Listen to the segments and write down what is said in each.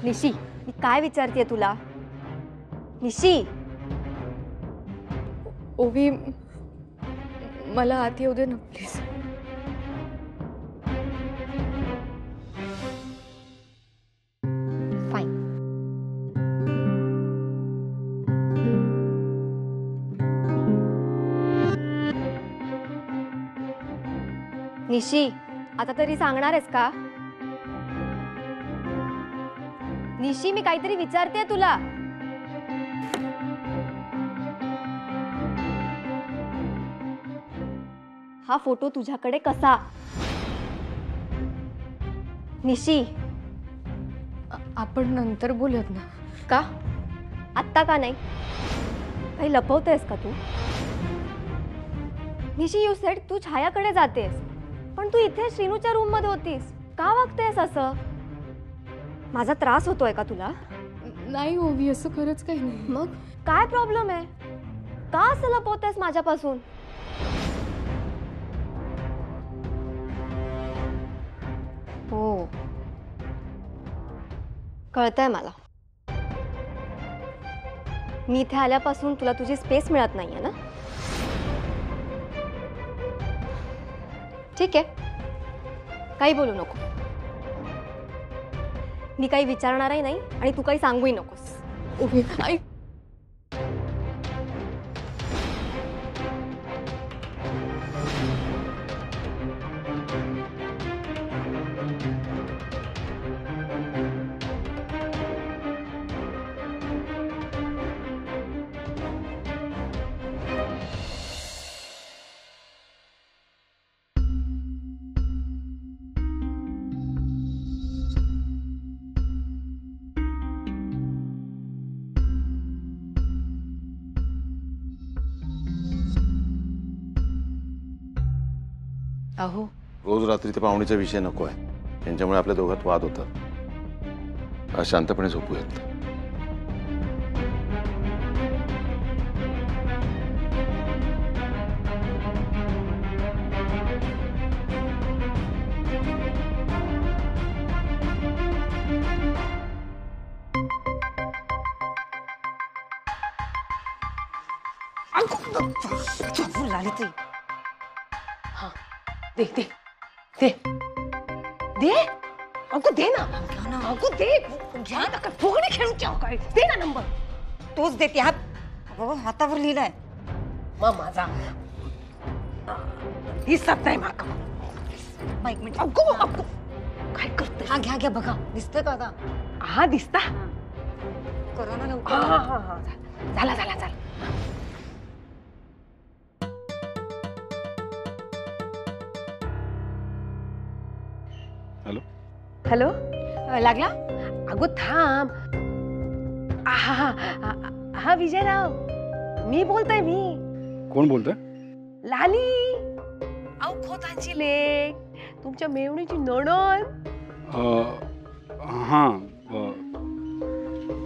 निशी, मी काय विचारतेय तुला? निशी, ओवी, मला आत येऊ दे ना प्लीज. फाईन. निशी, आता तरी सांगणार आहेस का? निशी, मी काहीतरी विचारते तुला. हा फोटो तुझ्याकडे कसा? निशी, आपण नंतर बोलूयात ना. का? आत्ता का नाही? काही लपवतेस का तू? निशी, यू सेड तू छायाकडे जातेस, पण तू इथे श्रीनूच्या रूम मध्ये होतीस. का वागतेस असं? माझा त्रास होतोय का तुला? नाही ओवी, असं खरंच काही नाही. मग काय प्रॉब्लेम आहे? का असं लपवतेस माझ्यापासून? हो, कळतंय मला. मी इथे आल्यापासून तुला तुझी स्पेस मिळत नाहीये ना? ठीक आहे, काही बोलू नको. मी काही विचारणारही नाही आणि तू काही सांगूही नकोस. ओवी, ऐक. अहो, रोज रात्री ते पाहुणीचा विषय नको आहे. त्यांच्यामुळे आपल्या दोघात वाद होतात. आज शांतपणे झोपूयात. दे दे दे दे अगो दे ना. अगो दे. घ्या ना, काय फुगणे खेळूच्या काय? दे ना नंबर. तोच देते हात. अगं हातावर लिहिलंय. मग माझा दिसत नाही माका. एक मिनिट. अगो अगो काय करते? हा घ्या घ्या बघा. दिसतंय का आता? हा दिसता. करा ना हा लवकर. हा हा हा. झाला झाला झाला. हॅलो. हॅलो, लागला? अगो थांब. हा हा हा विजयराव, मी बोलतोय. मी कोण बोलतोय? लाली, अहो खोतांची लेक, तुमच्या मेवणीची नणंद. हां,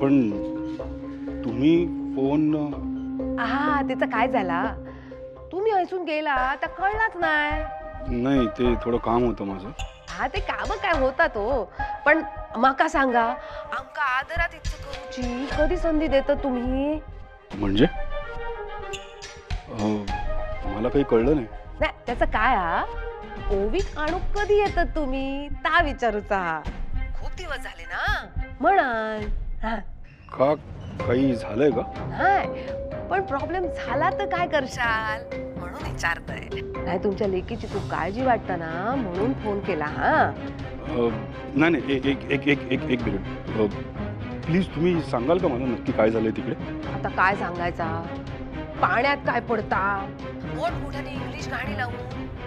पण तुम्ही फोन. हा त्याचं काय झाला, तुम्ही ऐसून गेला तर कळलाच नाही. नाही, ते थोडं काम होतं माझं. हा ते काम काय होता तो, पण माका सांगा, आमका आदरात इच्छा करूची कधी संधी देता तुम्ही? म्हणजे मला काही कळलं नाही. नाही त्याचं काय हा, ओवीक आणू कधी येतात तुम्ही ता विचारूचा. हा खूप दिवस झाले ना म्हणाल. हा का काही झालंय का? नाही, पण प्रॉब्लेम झाला तर काय करशाल म्हणून विचारतय. नाही तुमच्या लेकीची खूप काळजी वाटतं ना म्हणून फोन केला. हा नाही नाही, एक एक एक एक एक मिनिट प्लीज. तुम्ही सांगाल का मला नक्की काय झालंय तिकडे? आता काय सांगायचा, पाण्यात काय पडता, मोठमोठ्याने इंग्लिश गाणी लावून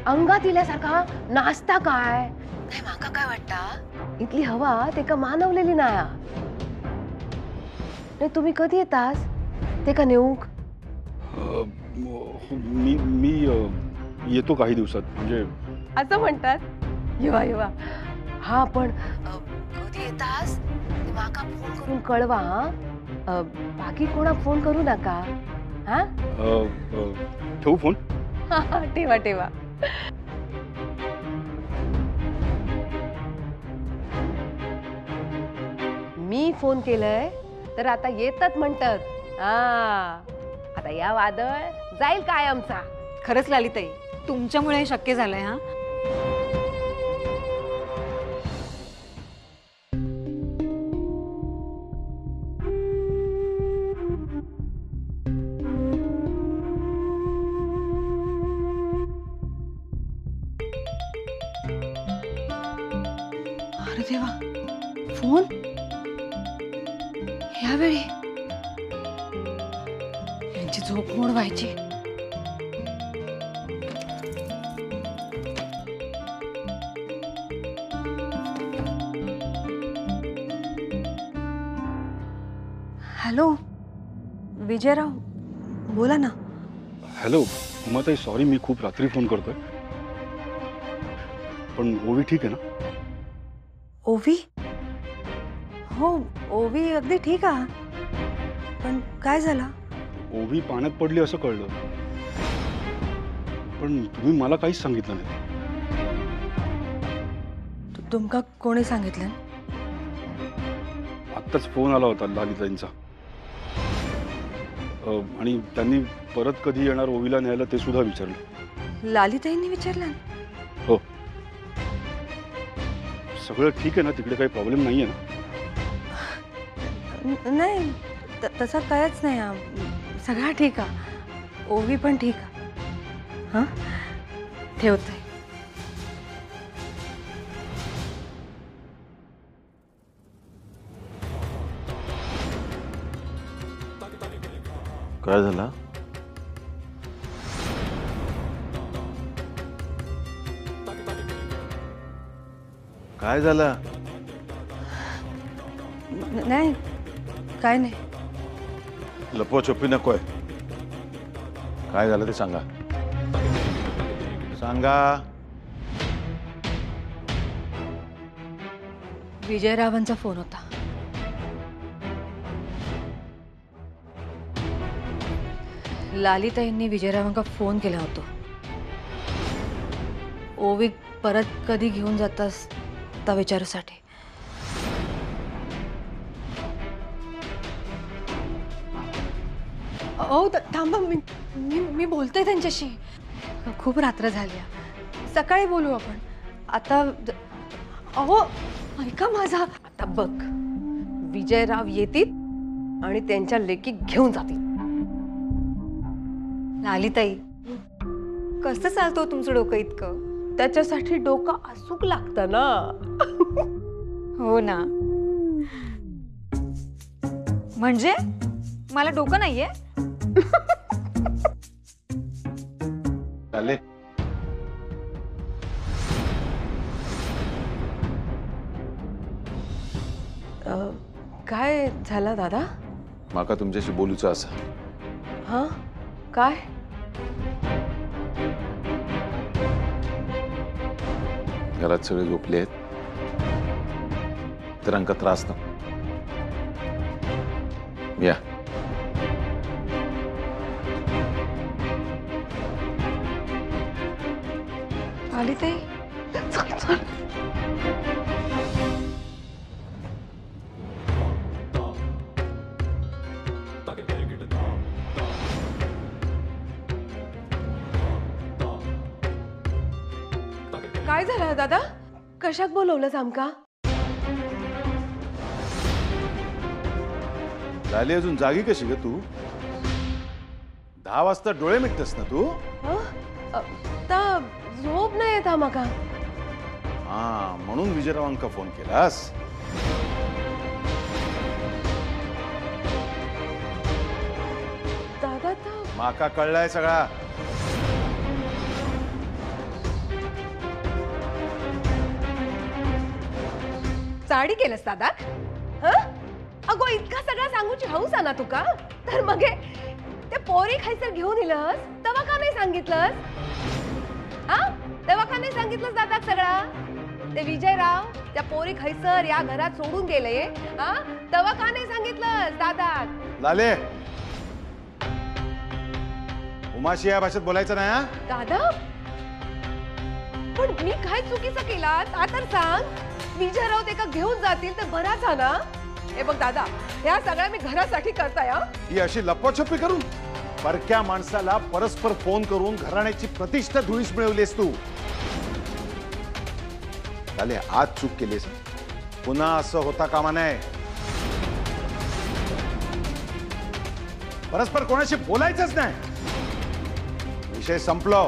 अंगात इल्यासारखा नाचता काय. नाही माका काय वाटतं, इथली हवा ते का मानवलेली नाही. तुम्ही कधी येतास ते का नेऊक? मी येतो काही दिवसात. म्हणजे असं म्हणतात. येवा येवा. हा पण कधी येतास ते माका फोन करून कळवा. बाकी कोणा फोन करू नका. हा ठेवू फोन? ठेवा ठेवा. मी फोन केलंय तर आता येतात म्हणतात. हा, आता या वादळ जाईल काय आमचा. खरंच लालिताई, तुमच्यामुळे हे शक्य झालंय. हा, अरे देवा, फोन यावेळी यांची झोप मोड व्हायची. हॅलो विजयराव, बोला ना. हॅलो उमाताई, सॉरी मी खूप रात्री फोन करतोय, पण ओवी ठीक आहे ना? ओवी? हो, ओवी अगदी ठीक आहे. पण काय झालं? ओवी पाण्यात पडली असं कळलं, पण तुम्ही मला काहीच सांगितलं नाही. तुमका कोणी सांगितलं? आत्ताच फोन आला होता लालिताईंचा, आणि त्यांनी परत कधी येणार ओवीला न्यायला ते सुद्धा विचारलं. लालिताईंनी विचारलं? हो. सगळं ठीक आहे ना तिकडे? काही प्रॉब्लेम नाहीये ना? नाही, तसं कायच नाही. सगळं ठीक आहे. ओवी पण ठीक आहे. हां, ठेवते. काय झालं? काय झालं? नाही, काय नाही. लपवाछपवी नकोय. काय झालं ते सांगा. सांगा. विजयरावांचा फोन होता. लालिताईंनी विजयरावांका फोन केला होता. ओवी परत कधी घेऊन जातास त्या विचारासाठी. ओ थांबा, मी बोलते त्यांच्याशी. खूप रात्र झाली, सकाळी बोलू आपण. आता अहो ऐका माझा. आता बघ, विजयराव येतील आणि त्यांच्या लेकी घेऊन जातील. लालिताई, कसं चालतो तुमचं डोकं इतकं? त्याच्यासाठी डोकं अचूक लागतं ना. हो ना. म्हणजे मला डोकं नाहीये? चाले. काय झालं दादा? माका तुमच्याशी बोलूचं असं. हा, काय? घरात सगळे झोपले आहेत, तर अंका त्रास नको. या. आली ताई. चल चल. काय झालं दादा? कशात बोलवलंस आमका? लाली अजून जागी कशी ग तू? 10 वाजता डोळे मिटतेस ना तू? आता झोप नाही येत आम्हाला. हा, म्हणून विजयरावांका फोन केलास. दादा तर माका कळलाय सगळा. चाडी केलंस दादा? अगो इतका सगळा सांगूची हौस आहे ना तुका? तर मग ते पोरी खायसर घेऊन इलस तेव्हा का नाही सांगितलंस? हा, तेव्हा का नाही सांगितलंस दादा सगळा? ते विजयराव त्या पोरी खायसर या घरात सोडून गेले, हा, तेव्हा का नाही सांगितलंस दादा? लाले, उमाशी या भाषेत बोलायचं नाही. हा दादा, पण मी काय चुकीचं केला ता तर सांग. विजयराव ते का घेऊन जातील तर बराच हा ना. हे बघ दादा, ह्या सगळ्या मी घरासाठी करताय हा. ही अशी लपवाछपी करून परक्या माणसाला परस्पर फोन करून घराण्याची प्रतिष्ठा धुळीस मिळवलीस तू. चाले, आज चूक केलीस, पुन्हा असं होता कामा नये. परस्पर कोणाशी बोलायचंच नाही. विषय संपलो.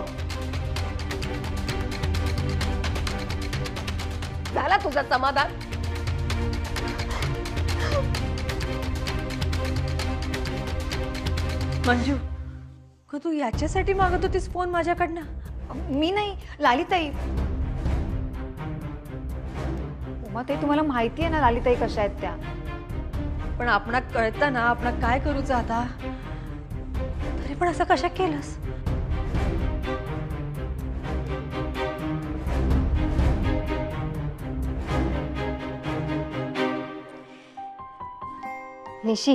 झाला तुझं समाधान? मंजू, का तू याच्यासाठी मागत होतीस फोन माझ्याकडनं? मी नाही, लालिताई. उमा ताई, तुम्हाला माहिती आहे ना लालिताई कशा आहेत त्या. पण आपणा कळतं ना आपण काय करूचं आता. तरी पण असं कशा केलंस? निशी,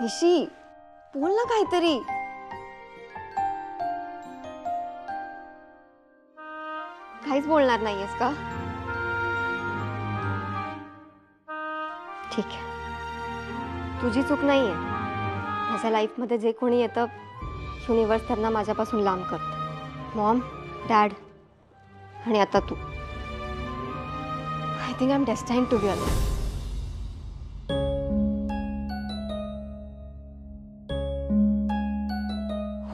निशी, बोल ना काहीतरी. काहीच बोलणार नाहीयेस का? ठीक आहे, तुझी चूक नाहीये. माझ्या लाईफमध्ये जे कोणी येतं युनिवर्स त्यांना माझ्यापासून लांब करतं. मॉम, डॅड आणि आता तू. I think I am destined to be alone.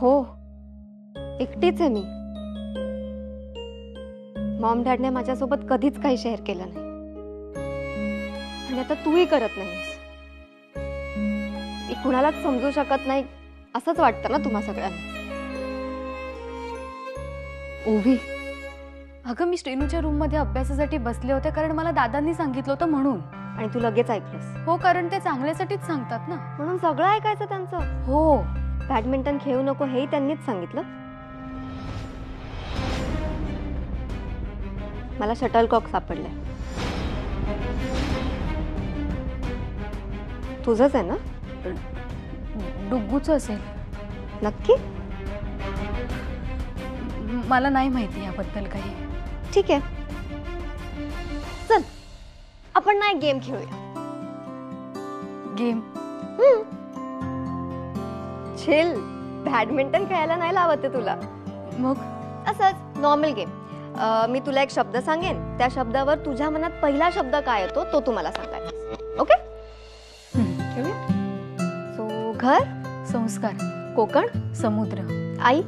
हो, एकटीच आहे मी. मॉम डॅडने माझ्यासोबत कधीच काही शेअर केलं नाही आणि आता तूही करत नाहीस. मी कुणालाच समजू शकत नाही असंच वाटतं ना तुम्हा सगळ्यांना. ओवी, अगं मी श्रीनूच्या रूम मध्ये अभ्यासासाठी बसले होते कारण मला दादांनी सांगितलं होतं म्हणून. आणि तू लगेच ऐकलंस? हो, कारण ते चांगल्यासाठीच सांगतात ना. म्हणून सगळं ऐकायचं त्यांचं? हो. बॅडमिंटन खेळू नको हेही त्यांनीच सांगितलं. मला शटलकॉक सापडलंय. तुझंच आहे ना? डुग्गूच असेल. नक्की? मला नाही माहिती याबद्दल काही. ठीक आहे, चल आपण ना एक गेम खेळूया. गेम? चिल. बॅडमिंटन खेळायला नाही लावत आहे तुला. मग असंच नॉर्मल गेम. मी तुला एक शब्द सांगेन, त्या शब्दावर तुझ्या मनात पहिला शब्द काय येतो तो तू मला सांगायचा. ओके? सो घर, संस्कार, कोकण, समुद्र, आई,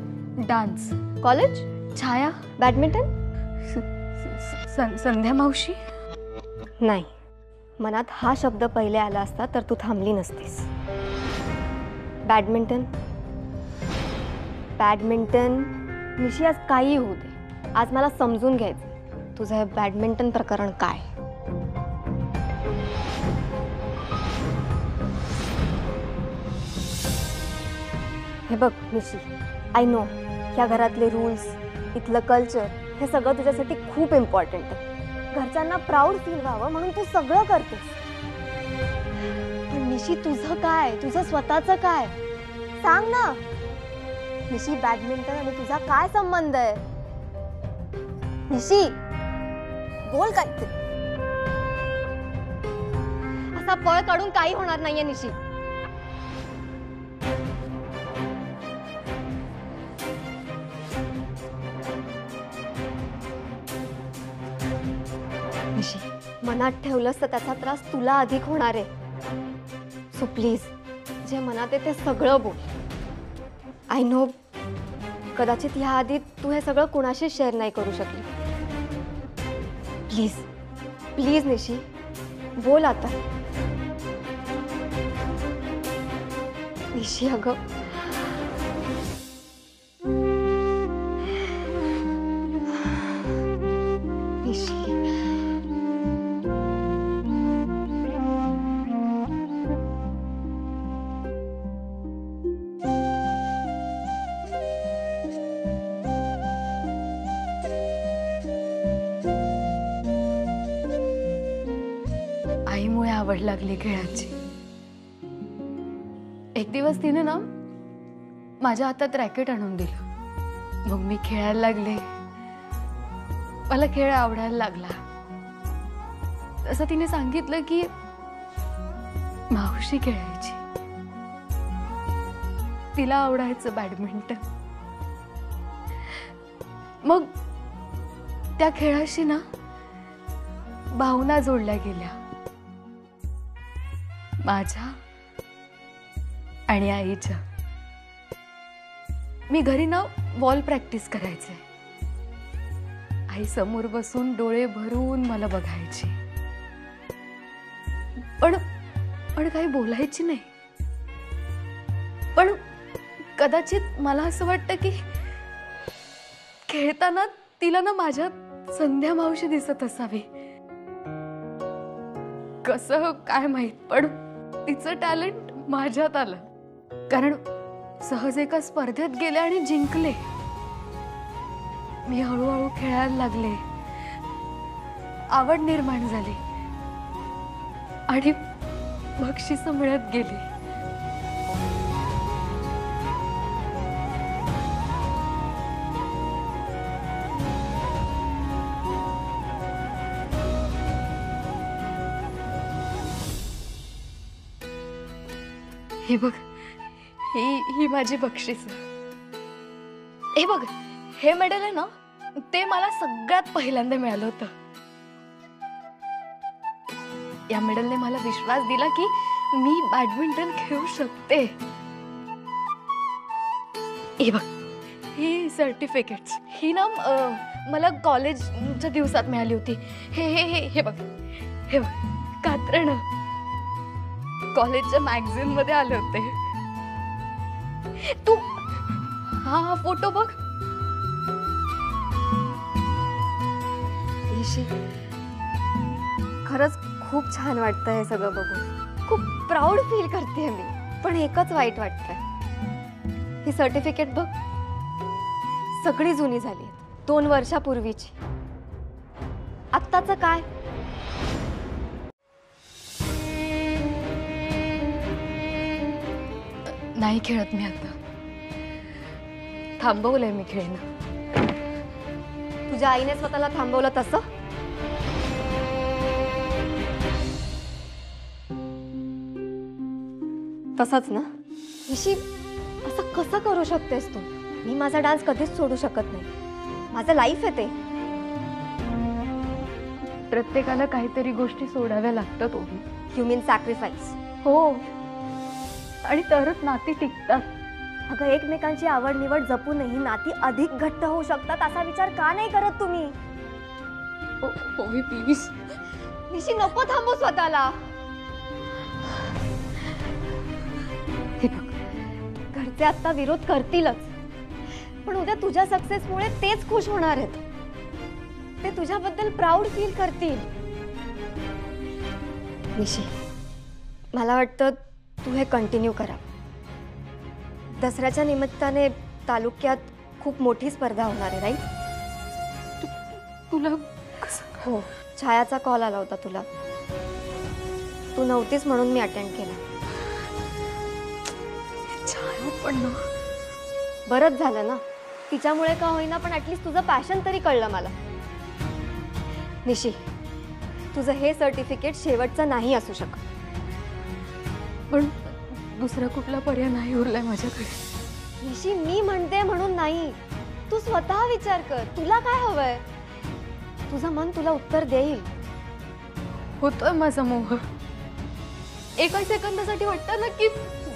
डान्स, कॉलेज, छाया, बॅडमिंटन. संध्या मावशी. नाही, मनात हा शब्द पहिले आला असता तर तू थांबली नसतीस. Badminton, badminton. निशी, आज काही होऊ दे, आज मला समजून घ्यायचं तुझं हे बॅडमिंटन प्रकरण काय. हे बघ निशी, आय नो ह्या घरातले रूल्स, इथलं कल्चर हे सगळं तुझ्यासाठी खूप इम्पॉर्टंट आहे. घरच्यांना प्राऊड फील व्हावं म्हणून तू सगळं करतेस. पण निशी, तुझं काय? तुझं स्वतःचं काय? सांग ना निशी. बॅडमिंटन आणि तुझा काय संबंध आहे? निशी, बोल काय ते. असा पळ काढून काही होणार नाहीये निशी. निशी, मनात ठेवलंस तर त्याचा त्रास तुला अधिक होणार आहे. सो प्लीज, जे मनात आहे ते सगळं बोल. आय नो कदाचित ह्या आधी तू हे सगळं कुणाशी शेअर नाही करू शकली. प्लीज प्लीज निशी, बोल आता. निशी अगं, निशी. आईमुळे आवड लागली खेळाची. एक दिवस तिने ना माझ्या हातात रॅकेट आणून दिलं. मग मी खेळायला लागले. मला खेळ आवडायला लागला. तसं तिने सांगितलं की मावशी खेळायची, तिला आवडायचं बॅडमिंटन. मग त्या खेळाशी ना भावना जोडल्या गेल्या, माझ्या आणि आईच्या. मी घरी ना वॉल प्रॅक्टिस करायचे. आई समोर बसून डोळे भरून मला बघायची, पण काही बोलायची नाही. पण कदाचित मला असं वाटतं की खेळताना तिला ना माझ्यात संध्या मावशी दिसत असावी. कसं काय माहित, पण तिचं टॅलेंट माझ्यात आलं. कारण सहज एका स्पर्धेत गेले आणि जिंकले. मी हळूहळू खेळायला लागले, आवड निर्माण झाली आणि बक्षिसं मिळत गेली. हे बघ, ही माझी बक्षीस. हे बघ, हे मेडल आहे ना, ते मला सगळ्यात पहिल्यांदा मिळालं होतं. या मेडलने मला विश्वास दिला की मी बॅडमिंटन खेळू शकते. हे बघ, ही सर्टिफिकेट्स, ही ना मला कॉलेजच्या दिवसात मिळाली होती. हे हे हे हे बघ, हे बघ, कात्रण कॉलेजच्या मॅगझिन मध्ये आले होते. तू हा फोटो बघ. निशी, खरंच खूप छान वाटतं हे सगळं बघून. खूप प्राऊड फील करते मी. पण एकच वाईट वाटतंय, ही सर्टिफिकेट बघ, सगळी जुनी झाली, 2 वर्षापूर्वीची. आत्ताचं काय? नाही खेळत मी आता, थांबवलंय मी खेळणं. तुझ्या आईने स्वतःला थांबवलं तसं? तसंच ना निशी, असं कसं करू शकतेस तू? मी माझा डान्स कधीच सोडू शकत नाही, माझं लाईफ आहे ते. प्रत्येकाला काहीतरी गोष्टी सोडाव्या लागतात. You mean sacrifice? हो, आणि तरच नाती टिकतात. अगं, एकमेकांची आवड निवड जपूनही नाती अधिक घट्ट होऊ शकतात, असा विचार का नाही करत तुम्ही? ओवी प्लीज. निशी, नको थांबू स्वतःला. हे बघ, घरचे आता विरोध करतीलच, पण उद्या तुझ्या सक्सेसमुळे तेच खुश होणार आहेत. ते तुझ्याबद्दल प्राऊड फील करतील. निशी, मला वाटतं तू हे कंटिन्यू करा. दसऱ्याच्या निमित्ताने तालुक्यात खूप मोठी स्पर्धा होणार आहे, राईट? तुला कसं? हो, छायाचा कॉल आला होता तुला. तू नव्हतीस म्हणून मी अटेंड केला. छाया पण ना, बरंच झालं ना, तिच्यामुळे का होईना, पण ॲटलिस्ट तुझं पॅशन तरी कळलं मला. निशी, तुझं हे सर्टिफिकेट शेवटचं नाही असू शकत. पण दुसरा कुठला पर्याय नाही उरलाय माझ्याकडे. निशी, मी म्हणते म्हणून नाही, तू स्वतः विचार कर, तुला काय हवंय? तुझं मन तुला उत्तर देईल. होतोय माझा मोह. एका सेकंदासाठी वाटतं ना की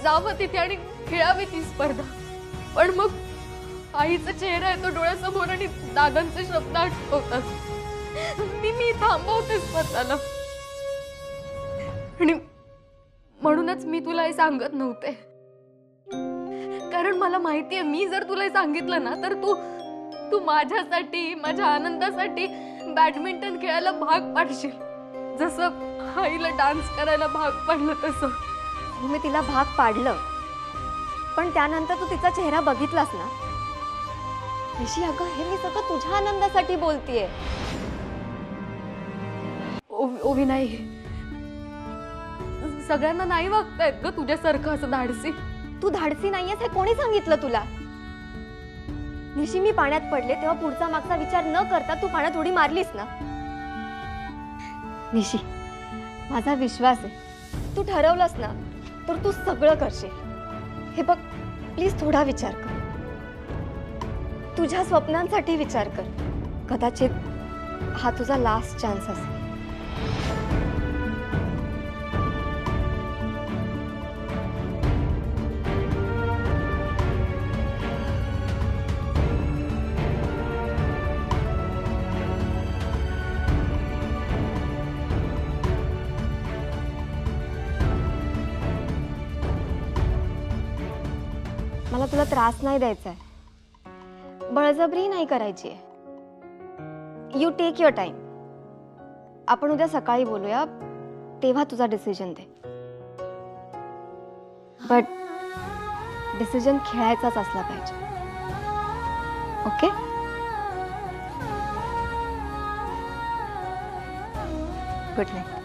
जावं तिथे आणि खेळावी ती स्पर्धा, पण मग आईचा चेहरा येतो डोळ्यासमोर आणि दादांचे शब्द आठवतात. मी थांबवते स्वतःला. आणि म्हणूनच मी तुला हे सांगत नव्हते, कारण मला माहितीये मी जर तुला हे सांगितलं ना तर तू माझ्यासाठी, माझ्या आनंदासाठी बॅडमिंटन खेळायला भाग पाडशील, जसं आईला डान्स करायला भाग पाडलं तसं. मी तिला भाग पाडलं, पण त्यानंतर तू तिचा चेहरा बघितलास ना निशी. अगं, हे मी सगळं तुझ्या आनंदासाठी बोलतीये. ओवी, नाही, सगळ्यांना नाही वागता येत ग तुझ्यासारखं असं धाडसी. तू धाडसी नाहीयेस हे कोणी सांगितलं तुला? निशी, मी पाण्यात पडले तेव्हा पुढचा मागचा विचार न करता तू पाण्यात उडी मारलीस ना. निशी, माझा विश्वास आहे, तू ठरवलंस ना तर तू सगळं करशील. हे बघ, प्लीज थोडा विचार कर. तुझ्या स्वप्नांसाठी विचार कर. कदाचित हा तुझा लास्ट चान्स असेल. मला तुला त्रास नाही द्यायचा आहे, बळजबरी नाही करायची आहे. You take your time. आपण उद्या सकाळी बोलूया, तेव्हा तुझा डिसिजन दे. बट डिसिजन खेळायचाच असला पाहिजे. ओके? Good night.